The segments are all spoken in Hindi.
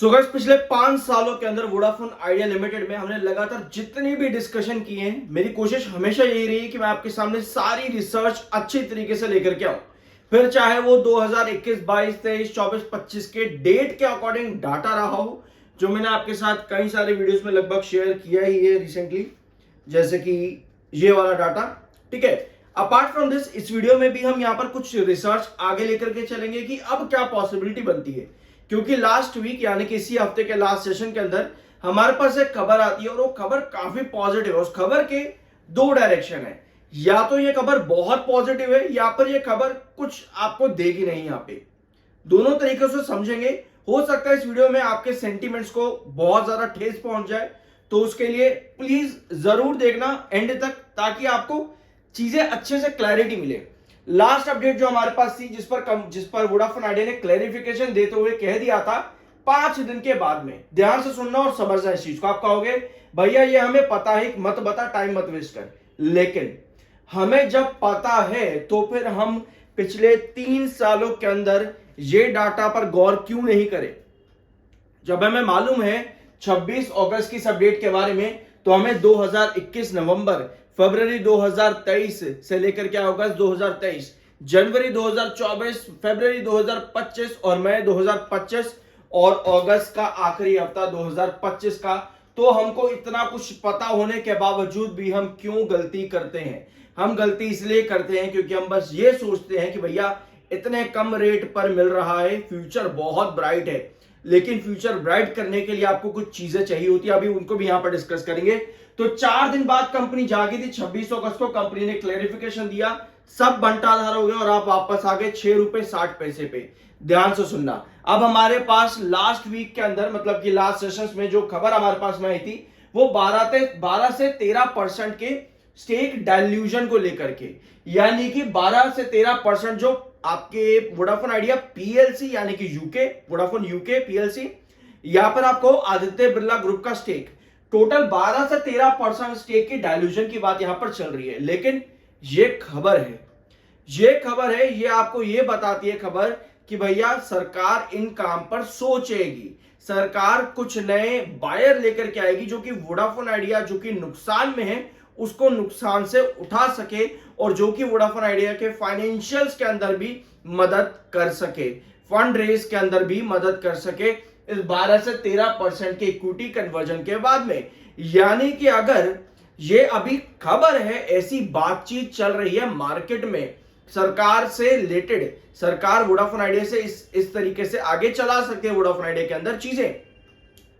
गाइस पिछले 5 सालों के अंदर वोडाफोन आइडिया लिमिटेड में हमने लगातार जितनी भी डिस्कशन की है, मेरी कोशिश हमेशा यही रही कि मैं आपके सामने सारी रिसर्च अच्छी तरीके से लेकर के आऊं। फिर चाहे वो 2021, 22, 23, 24, 25 के डेट के अकॉर्डिंग डाटा रहा हो, जो मैंने आपके साथ कई सारे वीडियोस में लगभग शेयर किया ही है रिसेंटली, जैसे कि ये वाला डाटा। ठीक है, अपार्ट फ्रॉम दिस इस वीडियो में भी हम यहाँ पर कुछ रिसर्च आगे लेकर के चलेंगे कि अब क्या पॉसिबिलिटी बनती है, क्योंकि लास्ट वीक यानी कि इसी हफ्ते के लास्ट सेशन के अंदर हमारे पास एक खबर आती है और वो खबर काफी पॉजिटिव है। उस खबर के दो डायरेक्शन है, या तो ये खबर बहुत पॉजिटिव है या पर ये खबर कुछ आपको देगी नहीं। यहाँ पे दोनों तरीके से समझेंगे। हो सकता है इस वीडियो में आपके सेंटिमेंट्स को बहुत ज्यादा ठेस पहुंच जाए, तो उसके लिए प्लीज जरूर देखना एंड तक, ताकि आपको चीजें अच्छे से क्लैरिटी मिले। लास्ट अपडेट जो हमारे पास थी, जिस पर वोडाफोन आइडिया ने क्लैरिफिकेशन देते हुए कह दिया था 5 दिन के बाद में। ध्यान से सुनना और समझना इस चीज को। आप कहोगे भैया ये हमें पता है, मत बता, टाइम मत वेस्ट कर। लेकिन हमें जब पता है तो फिर हम पिछले 3 सालों के अंदर ये डाटा पर गौर क्यों नहीं करें। जब हमें मालूम है 26 अगस्त की इस अपडेट के बारे में, तो हमें 2021 नवंबर, फरवरी 2023 से लेकर के अगस्त 2023, जनवरी 2024, फरवरी 2025 और मई 2025 और अगस्त का आखिरी हफ्ता 2025 का, तो हमको इतना कुछ पता होने के बावजूद भी हम क्यों गलती करते हैं। हम गलती इसलिए करते हैं क्योंकि हम बस ये सोचते हैं कि भैया इतने कम रेट पर मिल रहा है, फ्यूचर बहुत ब्राइट है। लेकिन फ्यूचर ब्राइट करने के लिए आपको कुछ चीजें चाहिए होती है, अभी उनको भी यहां पर डिस्कस करेंगे। तो 4 दिन बाद कंपनी जागी थी, 26 अगस्त को कंपनी ने क्लैरिफिकेशन दिया, सब बंटाधार हो गए और आप वापस आ गए 6 रुपए 60 पैसे पे। ध्यान से सुनना। अब हमारे पास लास्ट वीक के अंदर, मतलब कि लास्ट सेशंस में जो खबर हमारे पास में आई थी, वो 12 से 13% के स्टेक डाइल्यूजन को लेकर के, यानी कि 12 से 13% जो आपके वोडाफोन आइडिया पीएलसी यानी कि यूके, वोडाफोन यूके पीएलसी, यहां पर आपको आदित्य बिरला ग्रुप का स्टेक, टोटल 12 से 13% स्टेक की डाइल्यूजन की बात यहां पर चल रही है। लेकिन ये खबर है, ये आपको ये बताती है खबर कि भैया सरकार इन काम पर सोचेगी। सरकार कुछ नए बायर लेकर के आएगी जो कि वोडाफोन आइडिया जो कि नुकसान में है उसको नुकसान से उठा सके, और जो कि वोडाफोन आइडिया के फाइनेंशियल्स के अंदर भी मदद कर सके, फंड रेज के अंदर भी मदद कर सके इस 12 से 13% के इक्विटी कन्वर्जन के बाद में। यानी कि अगर ये अभी खबर है, ऐसी बातचीत चल रही है मार्केट में सरकार से रिलेटेड, सरकार वोडाफोन आइडिया से इस तरीके से आगे चला सकते हैं वोडाफोन आइडिया के अंदर चीजें।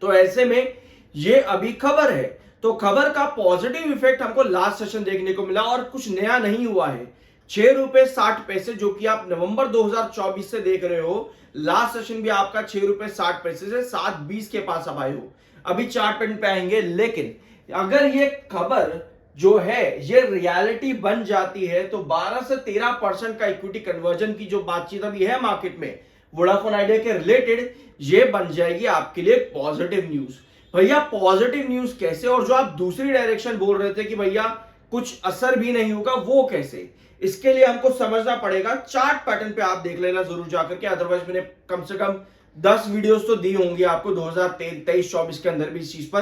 तो ऐसे में ये अभी खबर है, तो खबर का पॉजिटिव इफेक्ट हमको लास्ट सेशन देखने को मिला और कुछ नया नहीं हुआ है। 6 रुपए 60 पैसे जो कि आप नवंबर 2024 से देख रहे हो, लास्ट सेशन भी आपका 6 रुपए 60 पैसे से 7.20 के पास अब आए हो। अभी चार्ट पे आएंगे। लेकिन अगर ये खबर जो है ये रियलिटी बन जाती है, तो 12 से 13% का इक्विटी कन्वर्जन की जो बातचीत अभी है मार्केट में वोडाफोन आइडिया के रिलेटेड, ये बन जाएगी आपके लिए पॉजिटिव न्यूज। भैया पॉजिटिव न्यूज कैसे, और जो आप दूसरी डायरेक्शन बोल रहे थे कि भैया कुछ असर भी नहीं होगा, वो कैसे, इसके लिए हमको समझना पड़ेगा। चार्ट पैटर्न पे आप देख लेना जरूर जाकर के, अदरवाइज मैंने कम से कम 10 वीडियोस तो दी होंगी आपको 2023-24 के अंदर भी इस चीज पर,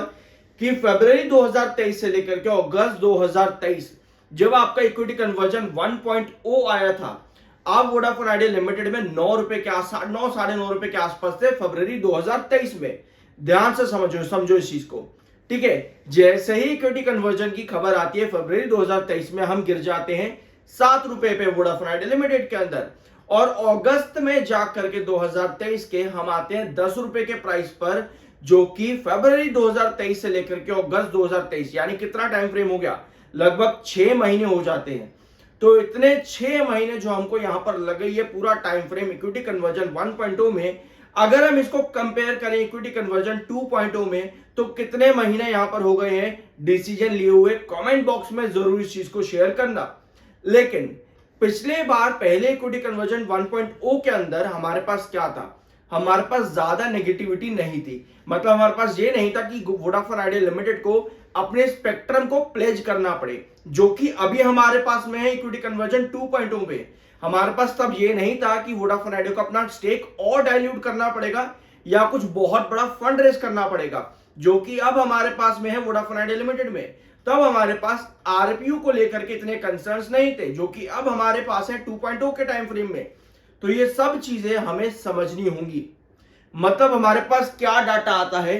कि फरवरी 2023 से लेकर के अगस्त 2023 जब आपका इक्विटी कन्वर्जन 1.0 आया था, आप वोडाफोन आइडिया लिमिटेड में 9 रुपए के आसपास, 9 साढ़े 9 रुपए के आसपास थे फरवरी 2023 में। ध्यान से समझो इस चीज को। ठीक है, जैसे ही इक्विटी कन्वर्जन की खबर आती है फरवरी 2023 में, हम गिर जाते हैं 7 रुपए पे वोडाफोन आइडिया लिमिटेड के अंदर, और अगस्त में जाकर के 2023 के हम आते हैं 10 रुपए के प्राइस पर, जो कि फरवरी 2023 से लेकर के अगस्त 2023, यानी कितना टाइम फ्रेम हो गया, लगभग 6 महीने हो जाते हैं। तो इतने 6 महीने जो हमको यहां पर लगे, ये पूरा टाइम फ्रेम इक्विटी कन्वर्जन 1.0 में, अगर हम इसको कंपेयर करें इक्विटी कन्वर्जन 2.0 में, तो कितने महीने यहां पर हो गए हैं डिसीजन लिए हुए, कमेंट बॉक्स में जरूर इस चीज को शेयर करना। लेकिन पिछले बार पहले इक्विटी कन्वर्जन 1.0 के अंदर हमारे पास क्या था, हमारे पास ज्यादा नेगेटिविटी नहीं थी। मतलब हमारे पास ये नहीं था कि वोडाफोन आइडिया लिमिटेड को अपने स्पेक्ट्रम को प्लेज करना पड़े, जो कि अभी हमारे पास में है इक्विटी कन्वर्जन 2.0 में। हमारे पास तब ये नहीं था कि वोडाफोन आइडिया को अपना स्टेक और डाइल्यूट करना पड़ेगा, या कुछ बहुत बड़ा फंड रेज करना पड़ेगा, जो कि अब हमारे पास में है वोडाफोन आइडिया लिमिटेड में। तब हमारे पास आरपीयू को लेकर के इतने कंसर्न्स नहीं थे, जो कि अब हमारे पास है 2.0 के टाइम फ्रेम में। तो ये सब चीजें हमें समझनी होंगी। मतलब हमारे पास क्या डाटा आता है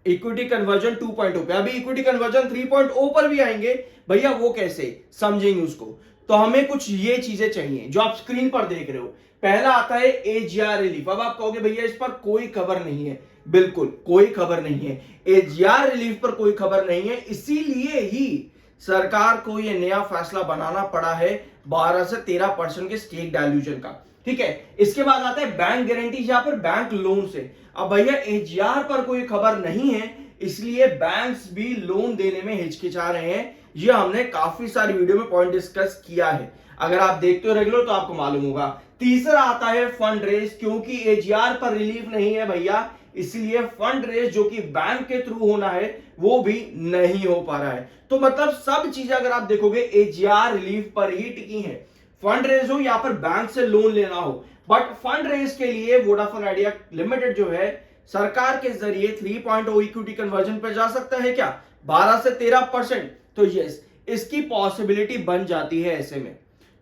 इक्विटी कन्वर्जन 2.0 पे, अभी इक्विटी कन्वर्जन 3.0 पर भी आएंगे भैया, वो कैसे समझेंगे उसको। तो हमें कुछ ये चीजें चाहिए जो आप स्क्रीन पर देख रहे हो। पहला आता है एजीआर रिलीफ। अब आप कहोगे भैया इस पर कोई खबर नहीं है, बिल्कुल कोई खबर नहीं है, एजीआर रिलीफ पर कोई खबर नहीं है। इसीलिए ही सरकार को यह नया फैसला बनाना पड़ा है 12 से 13% के स्टेक डाइल्यूशन का। ठीक है, इसके बाद आता है बैंक गारंटी या फिर बैंक लोन से। अब भैया एजीआर पर कोई खबर नहीं है, इसलिए बैंक्स भी लोन देने में हिचकिचा रहे हैं। ये हमने काफी सारी वीडियो में पॉइंट डिस्कस किया है, अगर आप देखते हो रेगुलर तो आपको मालूम होगा। तीसरा आता है फंड रेज, क्योंकि एजीआर पर रिलीफ नहीं है भैया, इसलिए फंड रेज जो कि बैंक के थ्रू होना है वो भी नहीं हो पा रहा है। तो मतलब सब चीजें अगर आप देखोगे एजीआर रिलीफ पर ही टिकी है, फंड रेज हो या फिर बैंक से लोन लेना हो। बट फंड रेज के लिए वोडाफोन आइडिया लिमिटेड जो है सरकार के जरिए 3.0 इक्विटी कन्वर्जन पर जा सकता है क्या 12 से 13%। तो यस, इसकी पॉसिबिलिटी बन जाती है ऐसे में।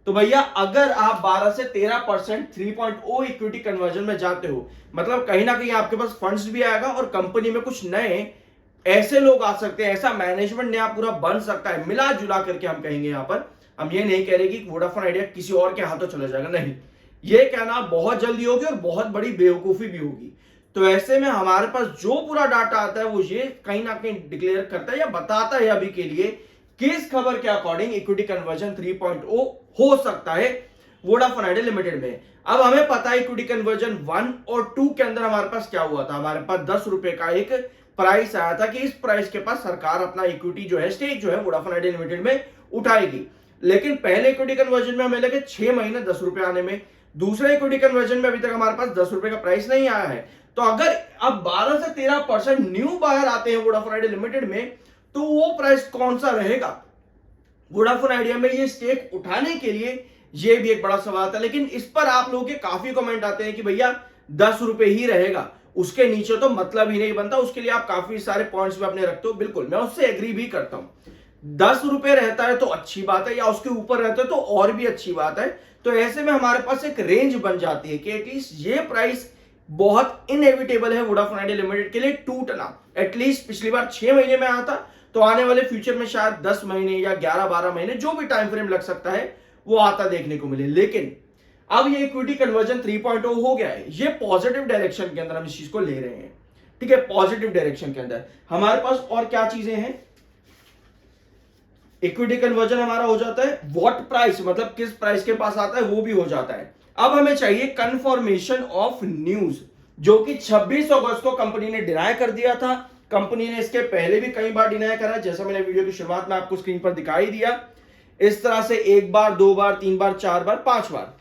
तो भैया अगर आप 12 से 13% 3.0 इक्विटी कन्वर्जन में जाते हो, मतलब कहीं ना कहीं आपके पास फंड्स भी आएगा और कंपनी में कुछ नए ऐसे लोग आ सकते हैं, ऐसा मैनेजमेंट नया पूरा बन सकता है। मिला जुला करके हम कहेंगे यहां पर, हम ये नहीं कह रहे कि वोडाफोन आइडिया किसी और के हाथों चला जाएगा, नहीं, ये कहना बहुत जल्दी होगी और बहुत बड़ी बेवकूफी भी होगी। तो ऐसे में हमारे पास जो पूरा डाटा आता है वो ये कहीं ना कहीं डिक्लेयर करता है या बताता है अभी के लिए किस खबर के अकॉर्डिंग इक्विटी कन्वर्जन 3.0 हो सकता है वोडाफोन आइडिया लिमिटेड में। अब हमें पता है इक्विटी कन्वर्जन 1 और 2 के अंदर हमारे पास क्या हुआ था, हमारे पास 10 रुपए का एक प्राइस आया था कि इस प्राइस के पास सरकार अपना इक्विटी जो है स्टेक जो है वोडाफोन आइडिया लिमिटेड में उठाएगी। लेकिन पहले इक्विटी कन्वर्जन में हमें लगे 6 महीने 10 रुपए आने में, दूसरे इक्विटी कन्वर्जन में अभी तक हमारे पास 10 रुपए का प्राइस नहीं आया है। तो अगर अब 12 से 13% न्यू बायर आते हैं वोडाफोन आइडिया लिमिटेड में, तो वो प्राइस कौन सा रहेगा वोडाफोन आइडिया में ये स्टेक उठाने के लिए, ये भी एक बड़ा सवाल था। लेकिन इस पर आप लोगों के काफी कमेंट आते हैं कि भैया 10 रुपए ही रहेगा, उसके नीचे तो मतलब ही नहीं बनता। उसके लिए आप काफी सारे पॉइंट्स भी अपने रखते हो, बिल्कुल मैं उससे एग्री भी करता हूं। 10 रुपए रहता है तो अच्छी बात है, या उसके ऊपर रहता है तो और भी अच्छी बात है। तो ऐसे में हमारे पास एक रेंज बन जाती है कि एटलीस्ट ये प्राइस बहुत इनएविटेबल है वोडाफोन आइडिया लिमिटेड के लिए टूटना। एटलीस्ट पिछली बार 6 महीने में आया था, तो आने वाले फ्यूचर में शायद 10 महीने या 11-12 महीने जो भी टाइम फ्रेम लग सकता है वो आता देखने को मिले। लेकिन अब ये इक्विटी कन्वर्जन 3.0 हो गया है, ये पॉजिटिव डायरेक्शन के अंदर हम इस चीज को ले रहे हैं। ठीक है, पॉजिटिव डायरेक्शन के अंदर हमारे पास और क्या चीजें हैं, इक्विटी कन्वर्जन हमारा हो जाता है, व्हाट प्राइस मतलब किस प्राइस के पास आता है वो भी हो जाता है। अब हमें चाहिए कंफर्मेशन ऑफ न्यूज, जो कि 26 अगस्त को कंपनी ने डिनाई कर दिया था। कंपनी ने इसके पहले भी कई बार डिनाई करा, जैसा मैंने वीडियो की शुरुआत में आपको स्क्रीन पर दिखाई दिया। इस तरह से 1 बार 2 बार 3 बार 4 बार 5 बार,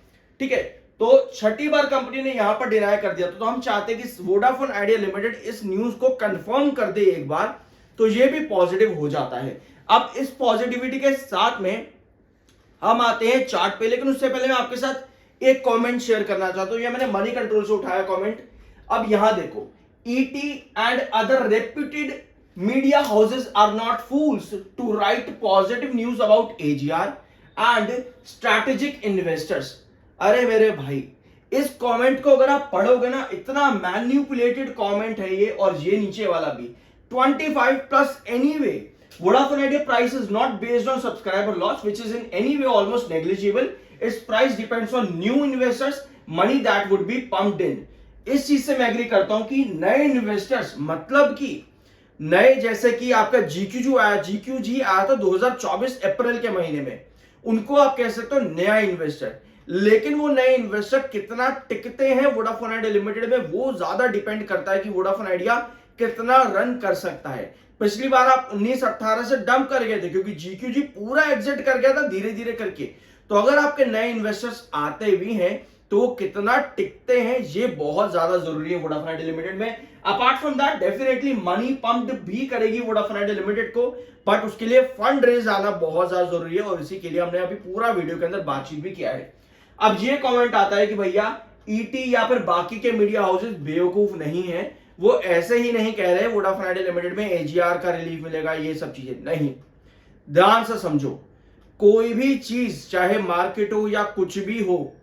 ठीक है। तो छठी बार कंपनी ने यहां पर डिनाई कर दिया। तो हम चाहते हैं कि वोडाफोन आइडिया लिमिटेड इस न्यूज को कंफर्म कर दे एक बार, तो ये भी पॉजिटिव हो जाता है। अब इस पॉजिटिविटी के साथ में हम आते हैं चार्ट पे, लेकिन उससे पहले मैं आपके साथ एक कमेंट शेयर करना चाहता हूं। ये मैंने मनी कंट्रोल से उठाया कमेंट। अब यहां देखो, ET and other reputed media houses are not fools to write positive news about AGR and strategic investors. अरे मेरे भाई, इस कमेंट को अगर आप पढ़ोगे ना, इतना मैन्युपुलेटेड कमेंट है ये, और ये नीचे वाला भी 25+ anyway. Vodafone Idea price is not based on subscriber loss, which is in any way almost negligible. Its price depends on new investors, money that would be pumped in. इस चीज से मैं एग्री करता हूं कि नए इन्वेस्टर्स, मतलब कि नए जैसे कि आपका GQG आया था 2024 अप्रैल के महीने में, उनको आप कह सकते हो नया इन्वेस्टर। लेकिन वो नए इन्वेस्टर कितना टिकते हैं वोडाफोन आइडिया लिमिटेड में, वो ज्यादा डिपेंड करता है कि वोडाफोन आइडिया कितना रन कर सकता है। पिछली बार आप 19-18 से डंप कर गए थे क्योंकि GQG पूरा एग्जिट कर गया था धीरे धीरे करके। तो अगर आपके नए इन्वेस्टर्स आते भी हैं तो वो कितना टिकते हैं, ये बहुत ज्यादा जरूरी है वोडाफोन आइडिया लिमिटेड में। Apart from that definitely money pumped भी करेगी वोडाफोन आइडिया लिमिटेड को, बट उसके लिए फंड रेज आना बहुत ज्यादा जरूरी है, और इसी के लिए हमने अभी पूरा वीडियो के अंदर बातचीत भी किया है। अब ये कमेंट आता है कि भैया ईटी या फिर बाकी के मीडिया हाउसेस बेवकूफ नहीं है, वो ऐसे ही नहीं कह रहे वोडाफोन आइडिया लिमिटेड में एजीआर का रिलीफ मिलेगा, ये सब चीजें नहीं। ध्यान से समझो, कोई भी चीज चाहे मार्केट हो या कुछ भी हो,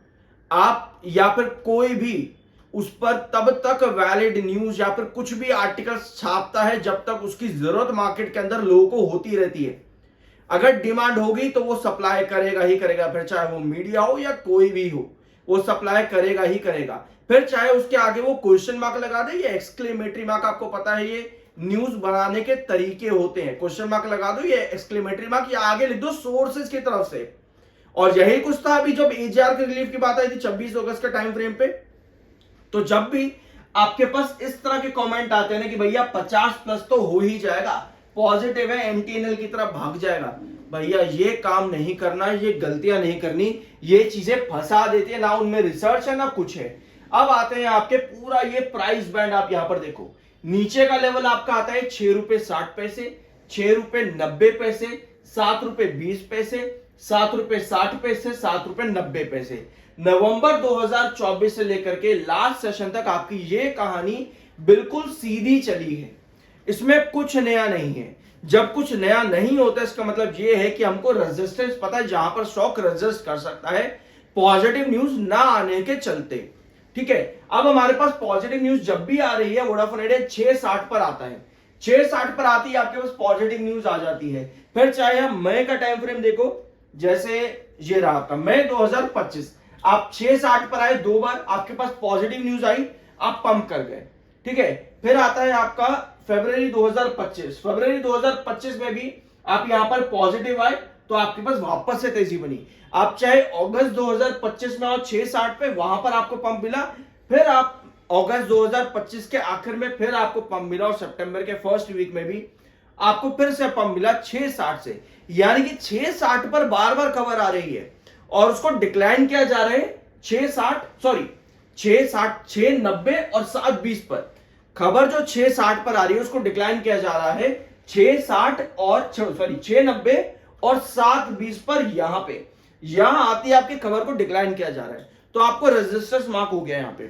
आप या फिर कोई भी उस पर तब तक वैलिड न्यूज या फिर कुछ भी आर्टिकल छापता है जब तक उसकी जरूरत मार्केट के अंदर लोगों को होती रहती है। अगर डिमांड होगी तो वो सप्लाई करेगा ही करेगा, फिर चाहे वो मीडिया हो या कोई भी हो, वो सप्लाई करेगा ही करेगा। फिर चाहे उसके आगे वो क्वेश्चन मार्क लगा दे या एक्सक्लेमेटरी मार्क, आपको पता है ये न्यूज बनाने के तरीके होते हैं, क्वेश्चन मार्क लगा दो या एक्सक्लेमेटरी मार्क या आगे लिख दो सोर्सेज की तरफ से। और यही कुछ था अभी जब एजीआर के रिलीफ की बात आई थी 26 अगस्त के टाइम फ्रेम पे। तो जब भी आपके पास इस तरह के कमेंट आते हैं ना कि भैया 50+ तो हो ही जाएगा, पॉजिटिव है, एमटीएनएल की तरफ भाग जाएगा, भैया ये काम नहीं करना, ये गलतियां नहीं करनी, ये चीजें फंसा देती है, ना उनमें रिसर्च है ना कुछ है। अब आते हैं आपके पूरा ये प्राइस बैंड, आप यहां पर देखो, नीचे का लेवल आपका आता है 6 रुपए 60 पैसे, 6 रुपए 90 पैसे, 7 रुपए 20 पैसे, 7 रुपए 60 पैसे, 7 रुपए 90 पैसे। नवंबर 2024 से लेकर के लास्ट सेशन तक आपकी ये कहानी बिल्कुल सीधी चली है, इसमें कुछ नया नहीं है। जब कुछ नया नहीं होता इसका मतलब ये है कि हमको रेजिस्टेंस पता है जहां पर स्टॉक रेजिस्ट कर सकता है पॉजिटिव न्यूज ना आने के चलते। ठीक है, अब हमारे पास पॉजिटिव न्यूज जब भी आ रही है वोडाफोन आइडिया 660 पर आता है, 660 पर आती है आपके पास पॉजिटिव न्यूज आ जाती है। फिर चाहे हम मई का टाइम फ्रेम देखो, जैसे ये रहा आपका मई 2025, आप 660 पर आए, 2 बार आपके पास पॉजिटिव न्यूज आई, आप पंप कर गए। ठीक है, फिर आता है आपका फरवरी 2025, फरवरी 2025 में भी आप यहां पर पॉजिटिव आए तो आपके पास वापस से तेजी बनी। आप चाहे अगस्त 2025 में और 660 पे, वहां पर आपको पंप मिला, फिर आप अगस्त 2025 के आखिर में फिर आपको पंप मिला और सितंबर के फर्स्ट वीक में भी आपको फिर से पंप मिला 660 से। यानी कि 660 पर बार बार खबर आ रही है और उसको डिक्लाइन किया जा रहा है 690 और 720 पर। खबर जो 660 पर आ रही है उसको डिक्लाइन किया जा रहा है 690 और 720 पर। यहां पे यहां आती है आपकी खबर को डिक्लाइन किया जा रहा है, तो आपको रेजिस्टेंस मार्क हो गया यहां पे।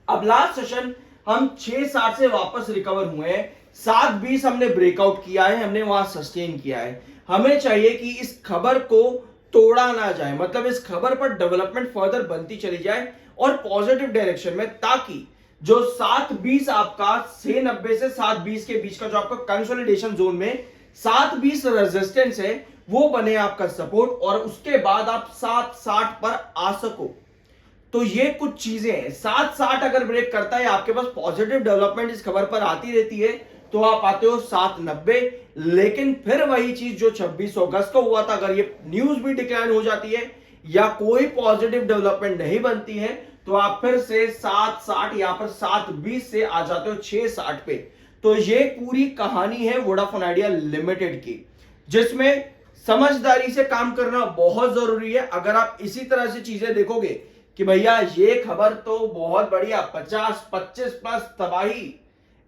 अब लास्ट सेशन हम 660 से वापस रिकवर हुए हैं, 720 हमने ब्रेकआउट किया है, हमने वहां सस्टेन किया है। हमें चाहिए कि इस खबर को तोड़ा ना जाए, मतलब इस खबर पर डेवलपमेंट फर्दर बनती चली जाए और पॉजिटिव डायरेक्शन में, ताकि जो 720 आपका 690 से 720 के बीच का जो आपका कंसोलिडेशन जोन में 720 रेजिस्टेंस है वो बने आपका सपोर्ट, और उसके बाद आप 760 पर आ सको। तो ये कुछ चीजें हैं, 760 अगर ब्रेक करता है, आपके पास पॉजिटिव डेवलपमेंट इस खबर पर आती रहती है, तो आप आते हो 790। लेकिन फिर वही चीज जो 26 अगस्त को हुआ था, अगर ये न्यूज भी डिक्लाइन हो जाती है या कोई पॉजिटिव डेवलपमेंट नहीं बनती है, तो आप फिर से 760 या फिर 720 से आ जाते हो 660 पे। तो ये पूरी कहानी है वोडाफोन आइडिया लिमिटेड की, जिसमें समझदारी से काम करना बहुत जरूरी है। अगर आप इसी तरह से चीजें देखोगे कि भैया ये खबर तो बहुत बढ़िया 50-25+ तबाही,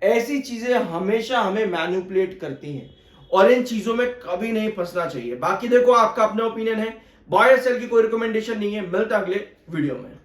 ऐसी चीजें हमेशा हमें मैनिपुलेट करती हैं और इन चीजों में कभी नहीं फंसना चाहिए। बाकी देखो आपका अपना ओपिनियन है, बाय या सेल की कोई रिकमेंडेशन नहीं है। मिलता अगले वीडियो में।